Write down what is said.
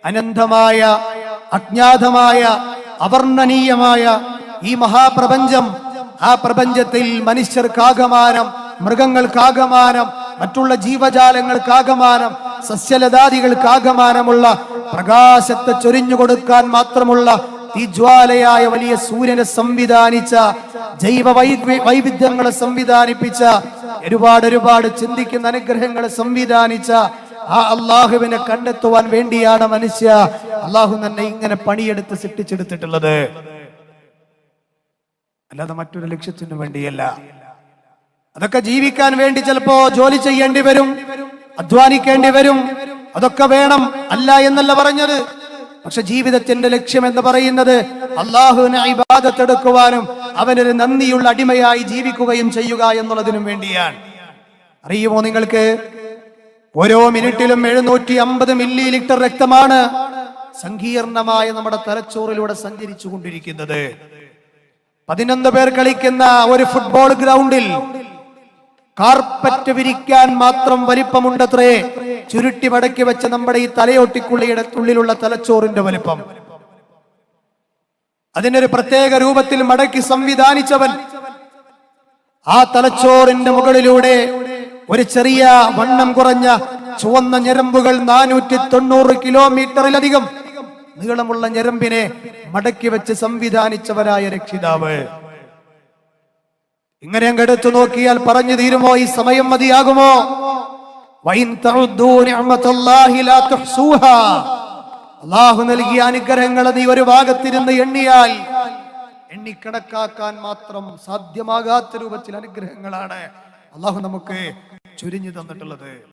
അനന്തമായ, അജ്ഞാതമായ, അവർണ്ണനീയമായ ഈ മഹാപ്രപഞ്ചം, ആ പ്രപഞ്ചത്തിൽ മനുഷ്യർക്കാകമാനം, മൃഗങ്ങൾക്കാകമാനം, മറ്റുള്ള ജീവജാലങ്ങൾക്കാകമാനം, സസ്യലതാദികൾക്കാകമാനമുള്ള പ്രകാശത്തെ ചൊരിഞ്ഞു കൊടുക്കാൻ മാത്രമുള്ള തീജ്വാലയായ വലിയ സൂര്യനെ സംവിധാനിച്ച, ജൈവ വൈവിധ്യങ്ങളെ സംവിധാനിപ്പിച്ച, ഒരുപാട് ചിന്തിക്കുന്ന അനുഗ്രഹങ്ങളെ സംവിധാനിച്ച ആ അള്ളാഹുവിനെ കണ്ടെത്തുവാൻ വേണ്ടിയാണ് മനുഷ്യ അള്ളാഹു തന്നെ ഇങ്ങനെ പണിയെടുത്ത് സൃഷ്ടിച്ചെടുത്തിട്ടുള്ളത്, അല്ലാതെ മറ്റൊരു ലക്ഷ്യത്തിനു വേണ്ടിയല്ല. അതൊക്കെ ജീവിക്കാൻ വേണ്ടി ചിലപ്പോ ജോലി ചെയ്യേണ്ടി വരും, അധ്വാനിക്കേണ്ടി വരും, അതൊക്കെ വേണം, അല്ല എന്നല്ല പറഞ്ഞത്. പക്ഷെ ജീവിതത്തിന്റെ ലക്ഷ്യം എന്ന് പറയുന്നത് അള്ളാഹുവിനെ ഇബാദത്ത് എടുക്കുവാനും അവനൊരു നന്ദിയുള്ള അടിമയായി ജീവിക്കുകയും ചെയ്യുക എന്നുള്ളതിനും വേണ്ടിയാണ്. അറിയുമോ നിങ്ങൾക്ക്, ഓരോ മിനിറ്റിലും 750 മില്ലി ലിറ്റർ രക്തമാണ് സങ്കീർണമായ നമ്മുടെ തലച്ചോറിലൂടെ സഞ്ചരിച്ചു കൊണ്ടിരിക്കുന്നത്. 11 പേർ കളിക്കുന്ന ഒരു ഫുട്ബോൾ ഗ്രൗണ്ടിൽ കാർപ്പറ്റ് വിരിക്കാൻ മാത്രം വലിപ്പമുണ്ടത്രേ ചുരുട്ടി മടക്കി വെച്ച നമ്മുടെ ഈ തലയോട്ടിക്കുള്ളിയുടെ ഉള്ളിലുള്ള തലച്ചോറിന്റെ വലിപ്പം. അതിനൊരു പ്രത്യേക രൂപത്തിൽ മടക്കി സംവിധാനിച്ചവൻ ആ തലച്ചോറിന്റെ മുകളിലൂടെ ഒരു ചെറിയ വണ്ണം കുറഞ്ഞ ചുവന്ന ഞരമ്പുകൾ 490 കിലോമീറ്ററിലധികം നീളമുള്ള ഞരമ്പിനെ മടക്കി വെച്ച് സംവിധാനിച്ചവരായ രക്ഷിതാവ്. ഇങ്ങനെ അങ്ങ് എടുത്തു നോക്കിയാൽ പറഞ്ഞു തീരുമോ? ഈ സമയം മതിയാകുമോ? അല്ലാഹു നൽകിയ അനുഗ്രഹങ്ങളെ നീ ഒരു ഭാഗത്തിരുന്ന് എണ്ണിയാൽ എണ്ണിക്കണക്കാക്കാൻ മാത്രം സാധ്യമാകാത്ത രൂപത്തിൽ അനുഗ്രഹങ്ങളാണ് അല്ലാഹു നമുക്ക് ചൊരിഞ്ഞു തന്നിട്ടുള്ളത്.